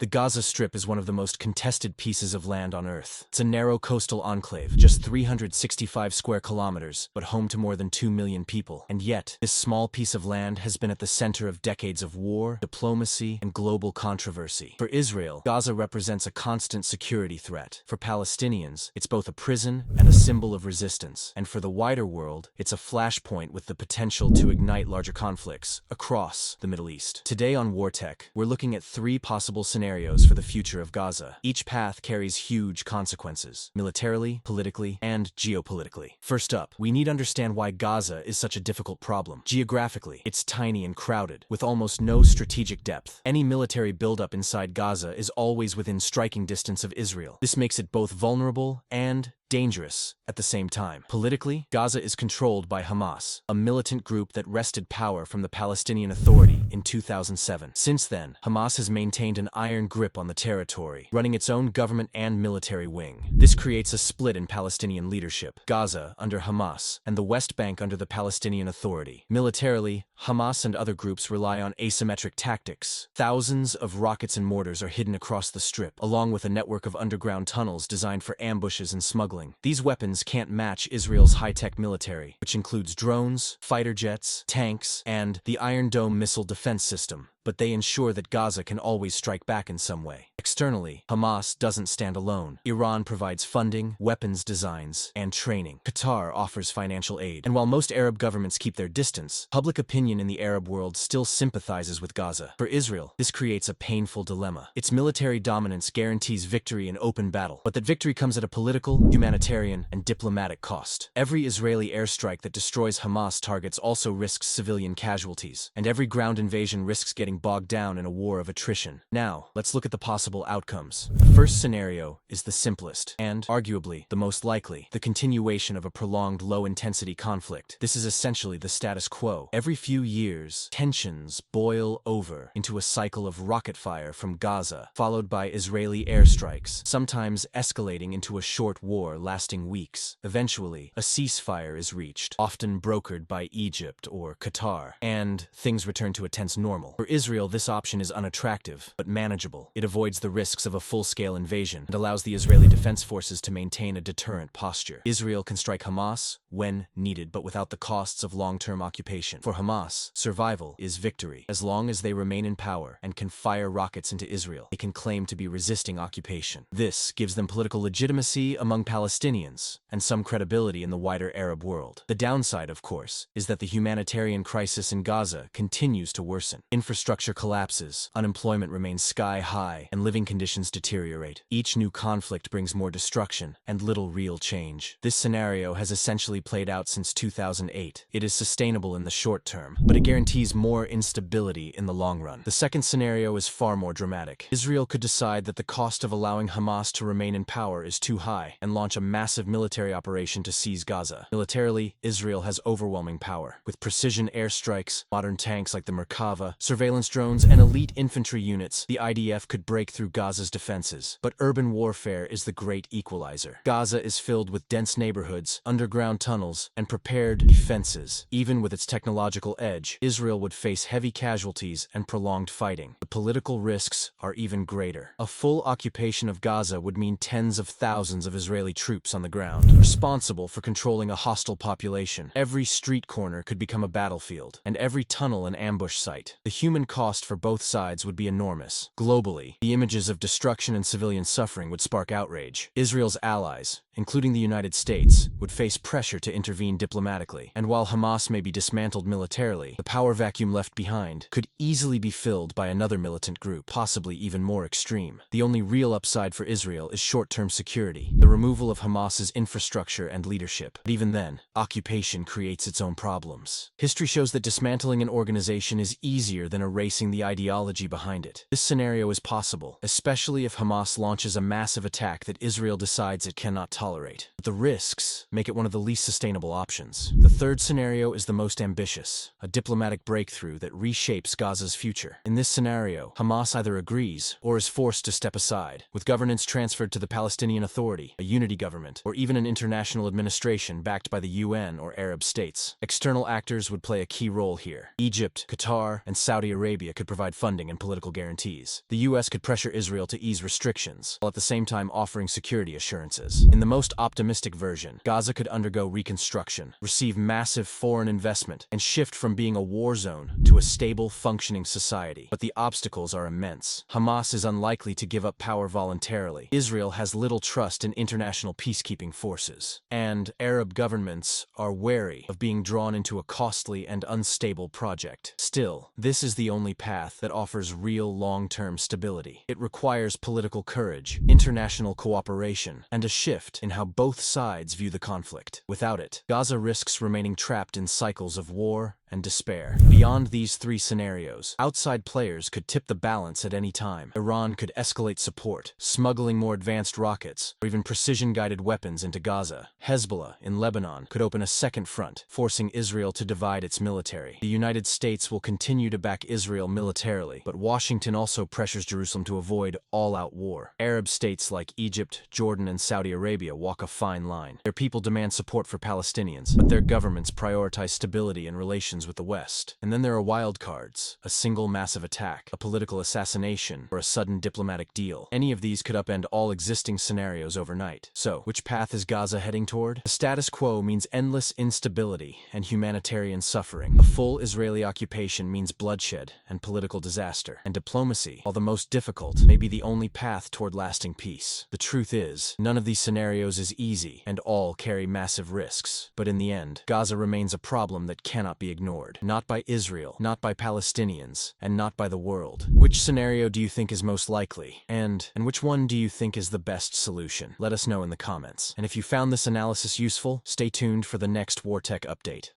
The Gaza Strip is one of the most contested pieces of land on Earth. It's a narrow coastal enclave, just 365 square kilometers, but home to more than 2 million people. And yet, this small piece of land has been at the center of decades of war, diplomacy, and global controversy. For Israel, Gaza represents a constant security threat. For Palestinians, it's both a prison and a symbol of resistance. And for the wider world, it's a flashpoint with the potential to ignite larger conflicts across the Middle East. Today on Wartech, we're looking at three possible scenarios for the future of Gaza. Each path carries huge consequences, militarily, politically, and geopolitically. First up, we need to understand why Gaza is such a difficult problem. Geographically, it's tiny and crowded, with almost no strategic depth. Any military buildup inside Gaza is always within striking distance of Israel. This makes it both vulnerable and dangerous at the same time. Politically, Gaza is controlled by Hamas, a militant group that wrested power from the Palestinian Authority in 2007. Since then, Hamas has maintained an iron grip on the territory, running its own government and military wing. This creates a split in Palestinian leadership, Gaza under Hamas, and the West Bank under the Palestinian Authority. Militarily, Hamas and other groups rely on asymmetric tactics. Thousands of rockets and mortars are hidden across the strip, along with a network of underground tunnels designed for ambushes and smuggling. These weapons can't match Israel's high-tech military, which includes drones, fighter jets, tanks, and the Iron Dome missile defense system, but they ensure that Gaza can always strike back in some way. Externally, Hamas doesn't stand alone. Iran provides funding, weapons designs, and training. Qatar offers financial aid. And while most Arab governments keep their distance, public opinion in the Arab world still sympathizes with Gaza. For Israel, this creates a painful dilemma. Its military dominance guarantees victory in open battle, but that victory comes at a political, humanitarian, and diplomatic cost. Every Israeli airstrike that destroys Hamas targets also risks civilian casualties, and every ground invasion risks getting bogged down in a war of attrition. Now, let's look at the possible outcomes. The first scenario is the simplest, and, arguably, the most likely, the continuation of a prolonged low-intensity conflict. This is essentially the status quo. Every few years, tensions boil over into a cycle of rocket fire from Gaza, followed by Israeli airstrikes, sometimes escalating into a short war lasting weeks. Eventually, a ceasefire is reached, often brokered by Egypt or Qatar, and things return to a tense normal. For Israel, this option is unattractive, but manageable. It avoids the risks of a full-scale invasion and allows the Israeli Defense Forces to maintain a deterrent posture. Israel can strike Hamas when needed, but without the costs of long-term occupation. For Hamas, survival is victory. As long as they remain in power and can fire rockets into Israel, they can claim to be resisting occupation. This gives them political legitimacy among Palestinians and some credibility in the wider Arab world. The downside, of course, is that the humanitarian crisis in Gaza continues to worsen. Infrastructure collapses, unemployment remains sky-high, and living conditions deteriorate. Each new conflict brings more destruction and little real change. This scenario has essentially played out since 2008. It is sustainable in the short term, but it guarantees more instability in the long run. The second scenario is far more dramatic. Israel could decide that the cost of allowing Hamas to remain in power is too high and launch a massive military operation to seize Gaza. Militarily, Israel has overwhelming power. With precision airstrikes, modern tanks like the Merkava, surveillance drones, and elite infantry units, the IDF could break through Gaza's defenses. But urban warfare is the great equalizer. Gaza is filled with dense neighborhoods, underground tunnels, and prepared defenses. Even with its technological edge, Israel would face heavy casualties and prolonged fighting. The political risks are even greater. A full occupation of Gaza would mean tens of thousands of Israeli troops on the ground, responsible for controlling a hostile population. Every street corner could become a battlefield, and every tunnel an ambush site. The human cost for both sides would be enormous. Globally, the images of destruction and civilian suffering would spark outrage. Israel's allies, including the United States, would face pressure to intervene diplomatically. And while Hamas may be dismantled militarily, the power vacuum left behind could easily be filled by another militant group, possibly even more extreme. The only real upside for Israel is short-term security, the removal of Hamas's infrastructure and leadership. But even then, occupation creates its own problems. History shows that dismantling an organization is easier than erasing the ideology behind it. This scenario is possible, especially if Hamas launches a massive attack that Israel decides it cannot tolerate. But the risks make it one of the least sustainable options. The third scenario is the most ambitious, a diplomatic breakthrough that reshapes Gaza's future. In this scenario, Hamas either agrees or is forced to step aside, with governance transferred to the Palestinian Authority, a unity government, or even an international administration backed by the UN or Arab states. External actors would play a key role here. Egypt, Qatar, and Saudi Arabia could provide funding and political guarantees. The US could pressure Israel to ease restrictions, while at the same time offering security assurances. In the most optimistic version, Gaza could undergo reconstruction, receive massive foreign investment, and shift from being a war zone to a stable, functioning society. But the obstacles are immense. Hamas is unlikely to give up power voluntarily. Israel has little trust in international peacekeeping forces. And Arab governments are wary of being drawn into a costly and unstable project. Still, this is the only path that offers real long-term stability. It requires political courage, international cooperation, and a shift in how both sides view the conflict. Without it, Gaza risks remaining trapped in cycles of war and despair. Beyond these three scenarios, outside players could tip the balance at any time. Iran could escalate support, smuggling more advanced rockets, or even precision-guided weapons into Gaza. Hezbollah, in Lebanon, could open a second front, forcing Israel to divide its military. The United States will continue to back Israel militarily, but Washington also pressures Jerusalem to avoid all-out war. Arab states like Egypt, Jordan, and Saudi Arabia walk a fine line. Their people demand support for Palestinians, but their governments prioritize stability and relations with the West. And then there are wild cards, a single massive attack, a political assassination, or a sudden diplomatic deal. Any of these could upend all existing scenarios overnight. So, which path is Gaza heading toward? The status quo means endless instability and humanitarian suffering. A full Israeli occupation means bloodshed and political disaster. And diplomacy, while the most difficult, may be the only path toward lasting peace. The truth is, none of these scenarios is easy, and all carry massive risks. But in the end, Gaza remains a problem that cannot be ignored. Not by Israel, not by Palestinians, and not by the world. Which scenario do you think is most likely? And which one do you think is the best solution? Let us know in the comments. And if you found this analysis useful, stay tuned for the next Wartech update.